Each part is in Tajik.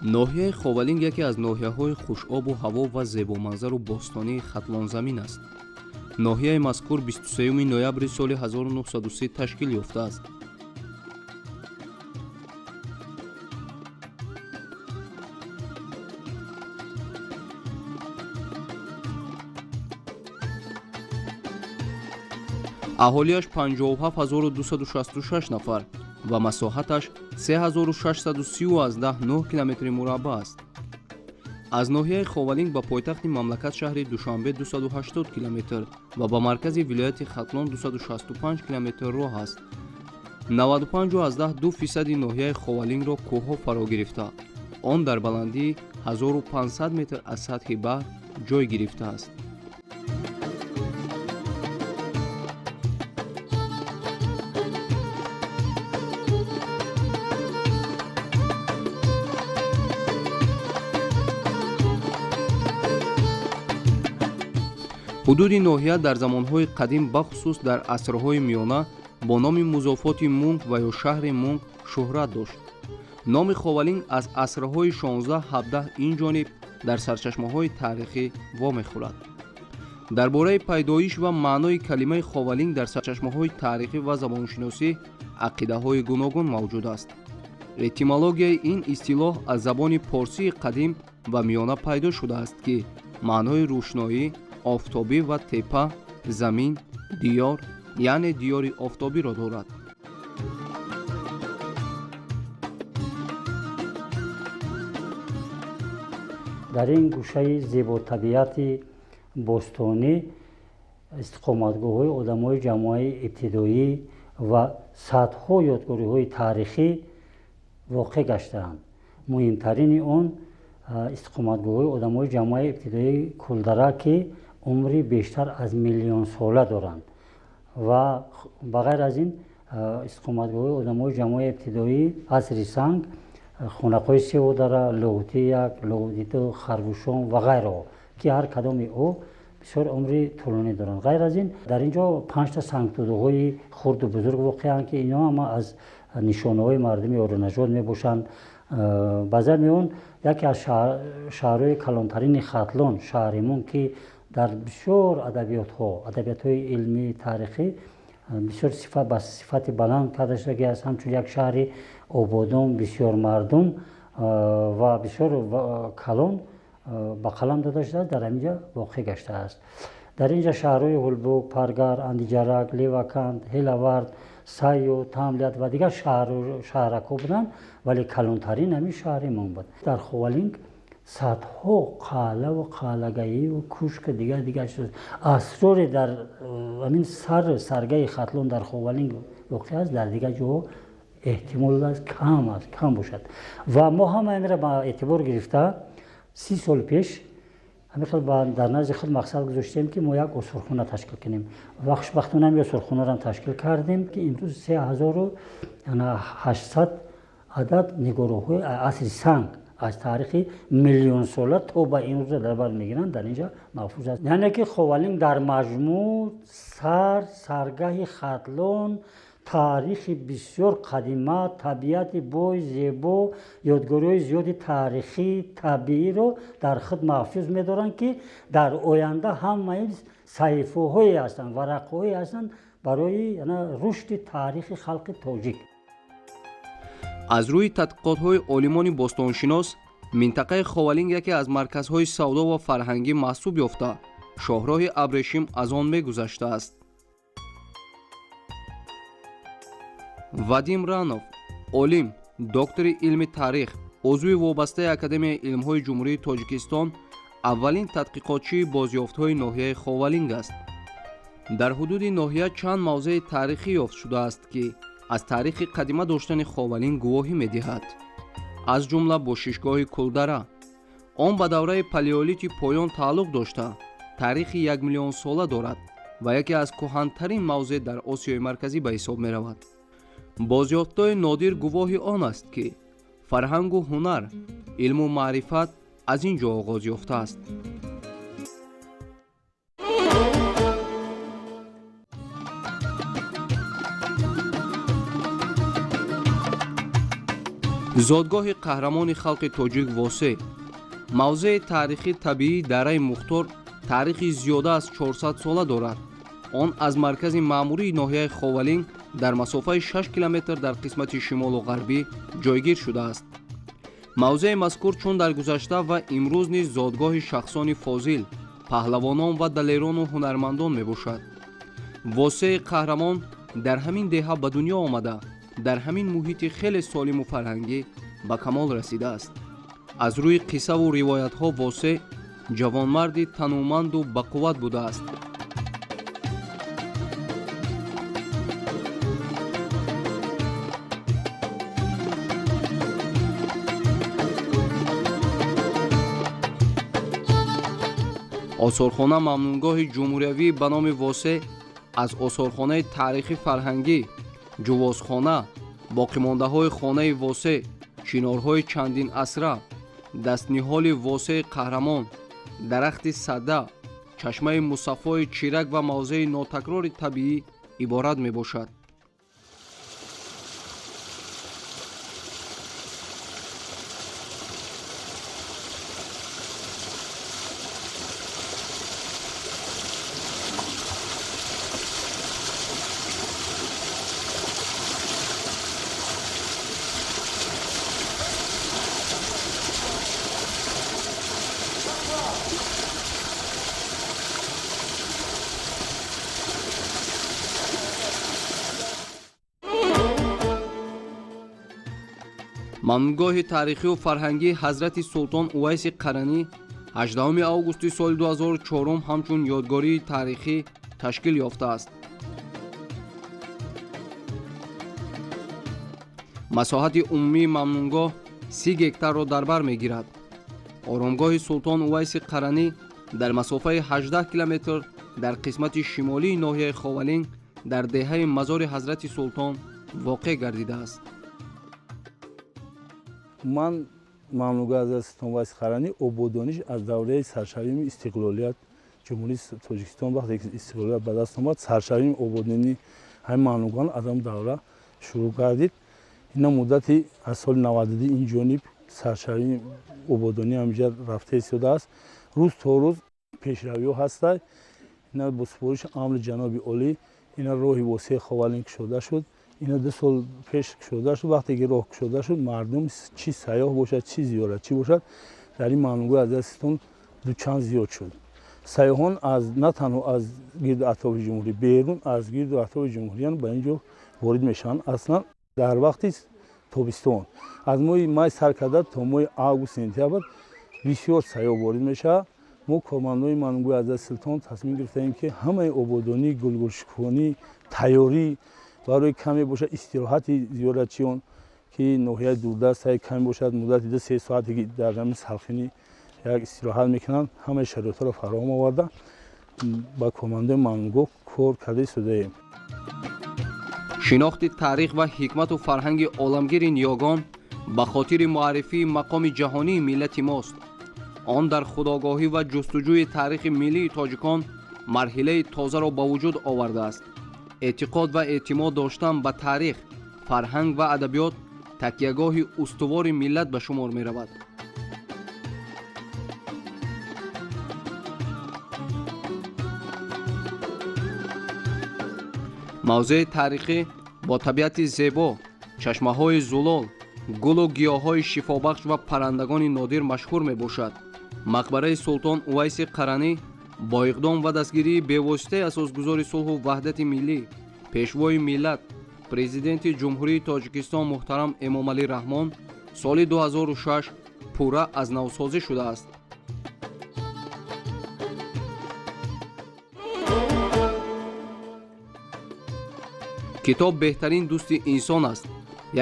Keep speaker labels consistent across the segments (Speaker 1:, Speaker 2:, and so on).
Speaker 1: ноҳияи Ховалинг яке аз ноҳияҳои хушобу ҳаво ва зебоманзару бостонии хатлонзамин аст. ноҳияи мазкур 23 ноябри соли 1930 ташкил ёфтааст. аҳолияш 57266 нафар ва масоҳаташ 3613 километри мураббаъ аст. аз ноҳияи Ховалинг ба пойтахти мамлакат шаҳри Душанбе 280 километр ва ба маркази вилояти Хатлон 265 километр роҳ аст. 95.2% ноҳияи Ховалингро кӯҳҳо фаро гирифта. он дар баландии 1500 метр аз сатҳи баҳр ҷой гирифтааст. ҳудуди ноҳия дар замонҳои қадим бахусус дар асрҳои миёна бо номи музофоти Мунк ва ё шаҳри Мунк шӯҳрат дошт. номи Ховалинг аз асрҳои 16-17 инҷониб дар сарчашмаҳои таърихӣ вомехӯрад. дар бораи пайдоиш ва маънои калимаи Ховалинг дар сарчашмаҳои таърихӣ ва забоншиносӣ ақидаҳои гуногун мавҷуд аст. этимологияи ин истилоҳ аз забони порсии қадим ва миёна пайдо шудааст, ки маънои рӯшноӣ, офтобӣ ва теппа, замин, диёр, яъне диёри офтобиро дорад.
Speaker 2: дар ин гӯшаи зеботабиати бостонӣ истиқоматгоҳҳои одамои ҷамоаи ибтидоӣ ва садҳо ёдгориҳои таърихӣ воқеъ гаштаанд. муҳимтарини он истиқоматгоҳҳои одамои ҷамоаи ибтидоии Кулдара ки умри бештар аз миллион сола доранд ва ба ғайр аз ин истиқоматгоҳҳои одамои ҷамоаи ибтидоии асри санг, хонақҳои Севодара, Лоҳути 1, Лоҳути 2, Харвушон ва ғайраҳо ки ҳар кадоми о бисёр умри тӯлонӣ доранд. ғайр аз ин дар ин ҷо 5 сангтӯдаҳои хурду бузург воқеанд ки инҳо ҳама аз нишонаҳои мардуми орунажод мебошанд. ба зад меён яке аз шаҳрҳои калонтарини Хатлон, шаҳри Мунк ки дар бисёр адабиётҳои илмӣ, тарихӣ бисёр ба сифати баланд карда шудагӣ аст. ҳамчун як шаҳри ободон, бисёр мардум ва бисёр калон ба қалам дода шудааст, дар ҳамин ҷо воқеъ гаштааст. дар ин ҷо шаҳрҳои Ҳулбуг, Паргар, Андиҷарак, Леваканд, Ҳелавард, Сайё, Тамлят ва дигар шаҳракҳо буданд, вале калонтарин ҳамин шаҳри Мунк буд. дар Ховалинг садҳо қалъаву қалъагаиву кӯшку дигар шуд. асроре дар ҳамин саргаи Хатлон дар Ховалинг воқеъ аст, дар дигар ҷоҳо эҳтимол аст кам бошад. ва мо ҳама инро ба эътибор гирифта 30 сол пеш дар назди худ мақсад гузоштем ки мо як осурхона ташкил кунем. вахшбахтона ҳам осурхонаро ташкил кардем ки имрӯз 3800 адад нигоруҳҳои асри санг аз таърихи миллионсола то ба имрӯза дар бар мегиранд, дар ин ҷо маҳфуз аст. яъне ки Ховалинг дар маҷмӯъ саргаҳи Хатлон, таърихи бисёр қадима, табиати бой зебо, ёдгориҳои зиёди таърихӣ, табииро дар худ маҳфуз медоранд ки дар оянда ҳамаи саҳифаҳое ҳастанд, варақҳое ҳастанд барои рушди таърихи халқи тоҷик.
Speaker 1: аз рӯи тадқиқотҳои олимони бостоншинос, минтақаи Ховалинг яке аз марказҳои савдо ва фарҳангӣ маҳсуб ёфта, шоҳроҳи Абрешим аз он мегузаштааст. Вадим Ранов, олим, доктори илми таърих, узви вобастаи Академияи илмҳои ҷумҳурии Тоҷикистон, аввалин тадқиқотчии бозёфтҳои ноҳияи Ховалинг аст. дар ҳудуди ноҳия чанд мавзеи таърихӣ ёфт шудааст ки аз таърихи қадима доштани Ховалинг гувоҳӣ медиҳад. аз ҷумла бошишгоҳи Кулдара. он ба давраи палеолити поён тааллуқ дошта, таърихи 1 миллион сола дорад ва яке аз кӯҳантарин мавзеъ дар Осиёи марказӣ ба ҳисоб меравад. бозёфтҳои нодир гувоҳи он аст ки фарҳангу ҳунар, илму маърифат аз ин ҷо оғоз ёфтааст. зодгоҳи қаҳрамони халқи тоҷик восе мавзеъи таърихи табиӣ дараи мухтор таърихи зиёда аз 400 сола дорад. он аз маркази маъмурии ноҳияи ховалин дар масофаи 6 километр дар қисмати шимолу ғарбӣ ҷойгир шудааст. мавзеъи мазкур чун дар гузашта ва имрӯз низ зодгоҳи шахсони фозил, паҳлавонон ва далерону ҳунармандон мебошад. восеи қаҳрамон дар ҳамин деҳа ба дунё омада дар ҳамин муҳити хеле солиму фарҳангӣ ба камол расидааст. аз рӯи қиссаву ривоятҳо восе ҷавонмарди танӯманду бақувват будааст. осорхона мамнунгоҳи ҷумҳуриявӣ ба номи восе аз осорхонаи таърихи фарҳангӣ, ҷувозхона, боқимондаҳои хонаи восе, чинорҳои чандин асра, дастниҳоли восеи қаҳрамон, дарахти садда, чашмаи мусаффои чирак ва мавзеи нотакрори табиӣ иборат мебошад. мамнунгоҳи таърихию фарҳангии ҳазрати султон увайси қаранӣ 18 августи соли 2004 ҳамчун ёдгории таърихӣ ташкил ёфтааст. масоҳати умумии мамнунгоҳ 30 гектарро дар бар мегирад. оромгоҳи султон увайси қаранӣ дар масофаи 18 километр дар қисмати шимолии ноҳияи ховалин дар деҳаи мазори ҳазрати султон воқеъ гардидааст.
Speaker 3: ман мамнунгоҳи ҳазрати султон увайси қаранӣ ободониш аз давраи саршавии истиқлолият ҷумҳурии тоҷикистон вақте ки истиқлолият ба даст омад, саршавии ободонии ҳамин мамнунгоҳон аз он давра шурӯъ гардид. ина муддати аз соли 92 ин ҷониб саршавии ободонӣ ҳамиҷа рафта истодааст. рӯз то рӯз пешравиҳо ҳастанд. ина бо супориши амри ҷаноби олӣ ина роҳи восеи ховалин кушода шуд. ина 2 сол пеш кушода шуд. вақте ки роҳ кушода шуд, мардум чӣ сайёҳ бошад, чӣ зиёратчӣ бошад, дар ин мамнунгоҳи ҳазрати султон дучанд зиёд шуд. сайёҳон аз на танҳо аз гирду атрофи ҷумҳурӣ, берун аз гирду атрофи ҷумҳурӣ ба ин ҷо ворид мешаванд. аслан дар вақти тобистон аз моҳи май сар карда то моҳи август сентябр бисёр сайёҳ ворид мешавад. мо кормандони мамнунгоҳи ҳазрати султон тасмим гирифтаем ки ҳамаи ободонӣ, гулгулшукунӣ, тайёрӣ барои каме бошад истироҳати зиёратчиён ки ноҳияи дурдаст каме бошад, муддати 2-3 соате ки дар ҳамин салхинӣ як истироҳат мекунанд, ҳамаи шароитҳоро фароҳам оварда ба кормандони мамнунгоҳ кор карда истодаем.
Speaker 1: шинохти таърих ва ҳикмату фарҳанги оламгири ниёгон ба хотири муаррифии мақоми ҷаҳонии миллати мост. он дар худогоҳӣ ва ҷустуҷӯи таърихи миллии тоҷикон марҳилаи тозаро ба вуҷуд овардааст. эътиқод ва эътимод доштан ба таърих, фарҳанг ва адабиёт такягоҳи устувори миллат ба шумор меравад. мавзеъи таърихӣ бо табиати зебо, чашмаҳои зулол, гулу гиёҳҳои шифобахш ва паррандагони нодир машҳур мебошад. мақбараи султон увайси қаранӣ бо иқдом ва дастгирии бевоситаи асосгузори сулҳу ваҳдати миллӣ, пешвои миллат, президенти ҷумҳурии тоҷикистон муҳтарам эмомалӣ раҳмон соли 2006 пурра аз навсозӣ шудааст. китоб беҳтарин дӯсти инсон аст.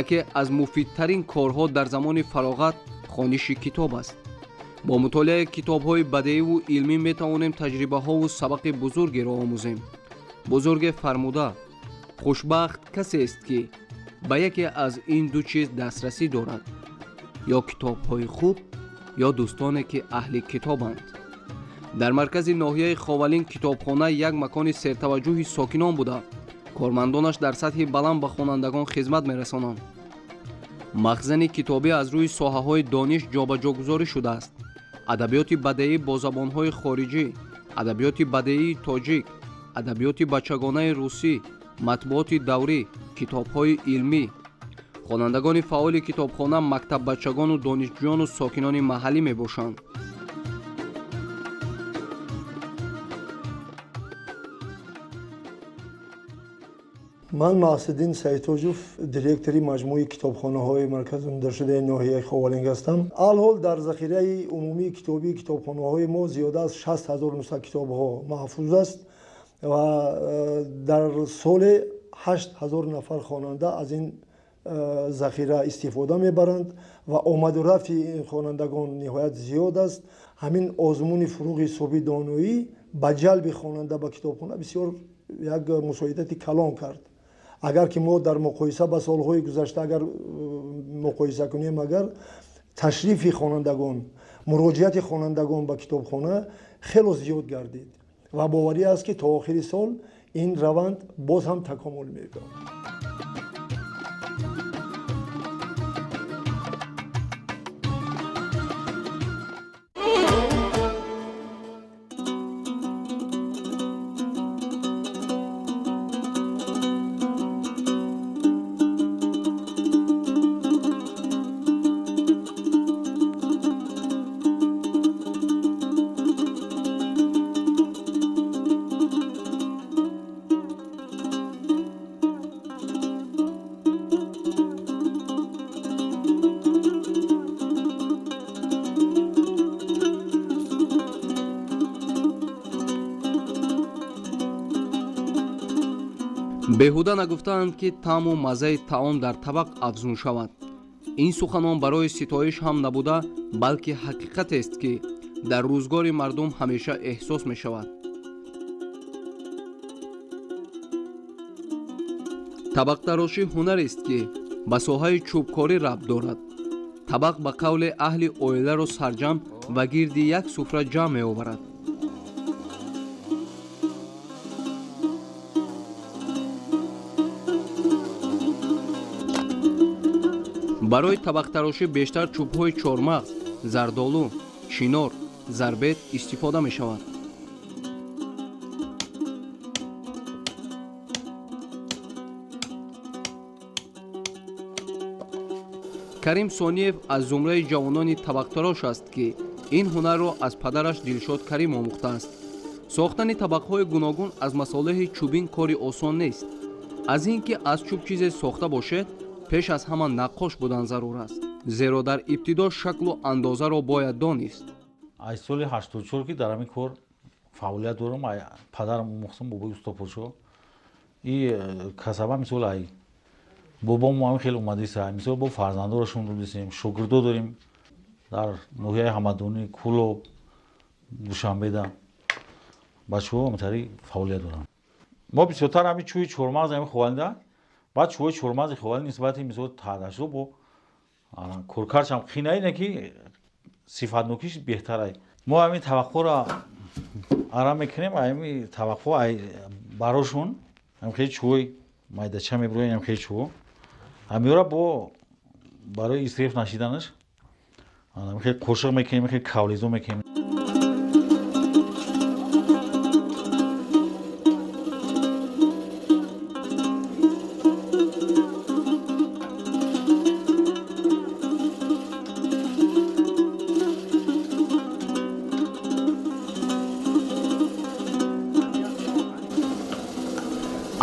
Speaker 1: яке аз муфидтарин корҳо дар замони фароғат хониши китоб аст. бо мутолиаи китобҳои бадеиву илмӣ метавонем таҷрибаҳову сабақи бузургеро омӯзем. бузурге фармуда: хушбахт касест ки ба яке аз ин ду чиз дастрасӣ дорад, ё китобҳои хуб ё дӯстоне ки аҳли китобанд. дар маркази ноҳияи ховалин китобхона як макони сертаваҷҷӯҳи сокинон буда, кормандонаш дар сатҳи баланд ба хонандагон хизмат мерасонанд. махзани китобӣ аз рӯи соҳаҳои дониш ҷобаҷогузорӣ шудааст. адабиёти бадеӣ бо забонҳои хориҷӣ, адабиёти бадеии тоҷик, адабиёти бачагонаи русӣ, матбуоти даврӣ, китобҳои илмӣ. хонандагони фаъоли китобхона мактаббачагону донишҷӯёну сокинони маҳаллӣ мебошанд.
Speaker 4: ман маҳсиддин саидтоҷов директори маҷмӯи китобхонаҳои маркази нудашудаи ноҳияи ховалинг ҳастам. алҳол дар захираи умумии китобии китобхонаҳои мо зиёда аз 60,000 нусха китобҳо маҳфуз аст ва дар соле 8,000 нафар хонанда аз ин захира истифода мебаранд ва омаду рафти ин хонандагон ниҳоят зиёд аст. ҳамин озмуни фуруғи ҳисоби доноӣ ба ҷалби хонанда ба китобхона бисёр як мусоидати калон кард. агар ки мо дар муқоиса ба солҳои гузашта агар муқоиса кунем, агар ташрифи хонандагон, муроҷиати хонандагон ба китобхона хело зиёд гардид ва боварӣ аст ки то охири сол ин раванд боз ҳам такомул меёбад.
Speaker 1: беҳуда нагуфтаанд ки таъму маззаи таом дар табақ афзун шавад. ин суханон барои ситоиш ҳам набуда, балки ҳақиқатест, ки дар рӯзгори мардум ҳамеша эҳсос мешавад. табақтарошӣ ҳунарест, ки ба соҳаи чӯбкорӣ рабт дорад. табақ ба қавли аҳли оиларо сарҷам ва гирди як суфра ҷамъ меоварад. барои табақтарошӣ бештар чӯбҳои чормағз, зардолу, чинор, зарбет истифода мешавад. карим сониев аз зумраи ҷавонони табақтарош аст, ки ин ҳунарро аз падараш дилшод карим омӯхтааст. сохтани табақҳои гуногун аз масолиҳи чӯбин кори осон нест. аз ин ки аз чӯб чизе сохта бошед, пеш аз ҳама наққош будан зарур аст, зеро дар ибтидо шаклу андозаро бояд донист.
Speaker 5: аз соли 84 ки дар ҳамин кор фаъолият дорам. падарам омӯхтам, бобои устоподшоҳ. и касаба мисол ай бобому ҳам хеле омадиста. мисол бо фарзандорашон дисем, шогирдо дорем дар ноҳияи ҳамадонӣ, кӯлоб, душанбеда. бачаҳо ҳаминтари фаъолият доранд. мо бисёртар ҳамин чӯи чормағз ҳамин ховалинда. баъд чӯҳои чормағзи ховалин нисбати мисол таъдашо бо коркарчам хинаине ки сифатнокиш беҳтарай. мо ҳамин табақҳоро арам мекунем, ҳамин табақҳо барошон ҳам хеле чӯҳои майдача мебироем, ҳам хеле чӯҳо ҳамиёра бо барои исриф нашиданаш хеле қошиқ мекунем, хеле кавлизо мекунем.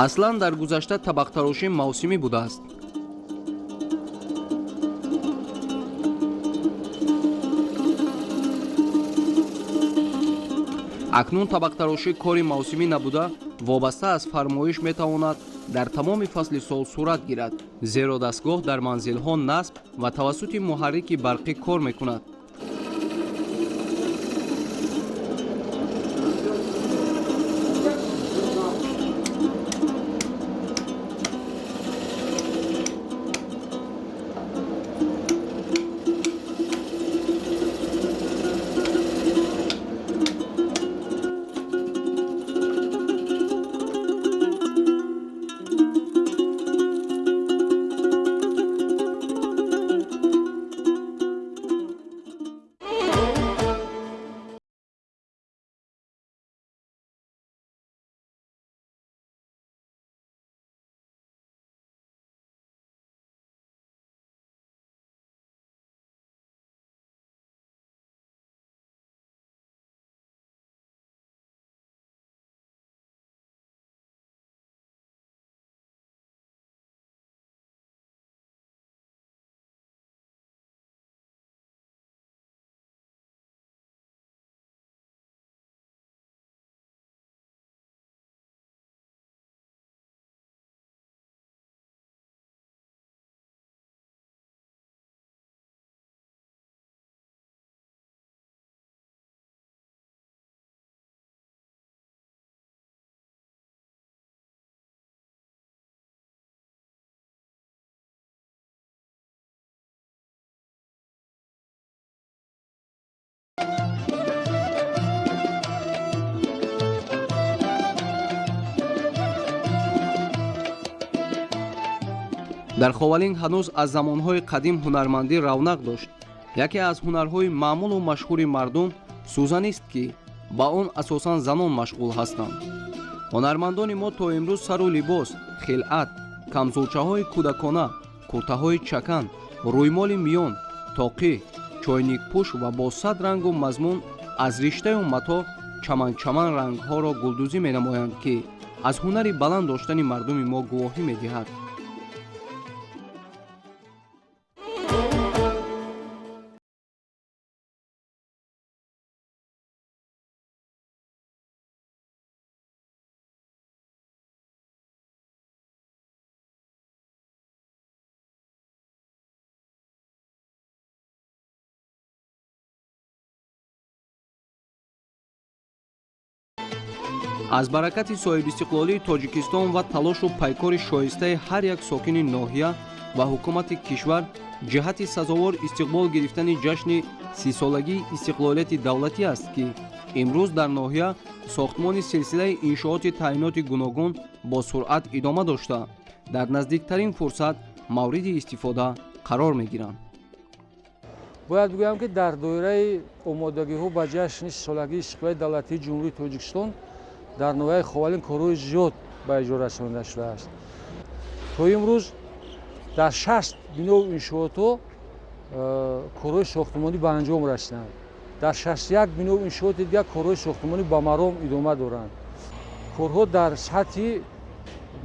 Speaker 1: аслан дар гузашта табақтарошӣ мавсимӣ будааст. акнун табақтарошӣ кори мавсимӣ набуда, вобаста аз фармоиш метавонад дар тамоми фасли сол сурат гирад, зеро дастгоҳ дар манзилҳо насб ва тавассути муҳаррики барқӣ кор мекунад. дар Ховалинг ҳанӯз аз замонҳои қадим ҳунармандӣ равнақ дошт. яке аз ҳунарҳои маъмулу машҳури мардум сӯзанист ки ба он асосан занон машғул ҳастанд. ҳунармандони мо то имрӯз сару либос, хилъат, камзулчаҳои кӯдакона, куртаҳои чакан, рӯймоли миён, тоқӣ, чойникпӯш ва бо сад рангу мазмун аз риштаю мато чаман рангҳоро гулдӯзӣ менамоянд, ки аз ҳунари баланд доштани мардуми мо гувоҳӣ медиҳад. аз баракати соҳибистиқлолии тоҷикистон ва талошу пайкори шоистаи ҳар як сокини ноҳия ва ҳукумати кишвар ҷиҳати сазовор истиқбол гирифтани ҷашни 30-солагии истиқлолияти давлатӣ аст, ки имрӯз дар ноҳия сохтмони силсилаи иншооти таъиноти гуногун бо суръат идома дошта, дар наздиктарин фурсат мавриди истифода қарор мегиранд.
Speaker 6: бояд бигӯям ки дар доираи омодагиҳо ба ҷашни 30-солагии истиқлолияти давлатии ҷумҳурии тоҷикистон дар ноҳияи Ховалинг корҳои зиёд ба иҷро расонида шудааст. то имрӯз дар 60 биноу иншоотҳо корҳои сохтмонӣ ба анҷом расиданд. дар 61 биноу иншооти дигар корҳои сохтмонӣ ба маром идома доранд. корҳо дар сатҳи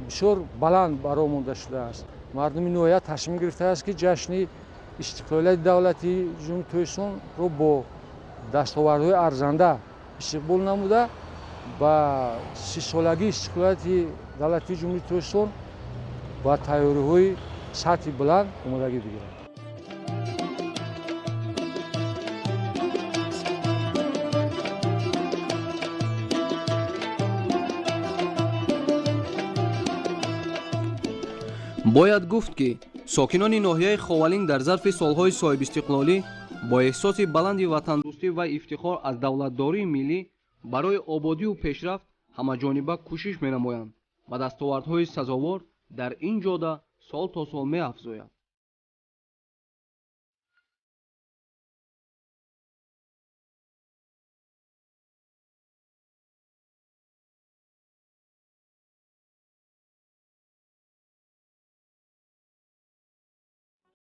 Speaker 6: бисёр баланд баромонда шудааст. мардуми ноҳия тасмим гирифтааст ки ҷашни истиқлолияти давлатии ҷумҳурии тоҷикистонро бо дастовардҳои арзанда истиқбол намуда ба 30-солагии истиқлолияти давлатии ҷумҳурии тоҷикистон ба тайёриҳои сатҳи буланд омодагӣ бигирад.
Speaker 1: бояд гуфт ки сокинони ноҳияи Ховалинг дар зарфи солҳои соҳибистиқлолӣ бо эҳсоси баланди ватандӯстӣ ва ифтихор аз давлатдории миллӣ барои ободию пешрафт ҳамаҷониба кӯшиш менамоянд ва дастовардҳои сазовор дар ин ҷода сол то сол меафзояд.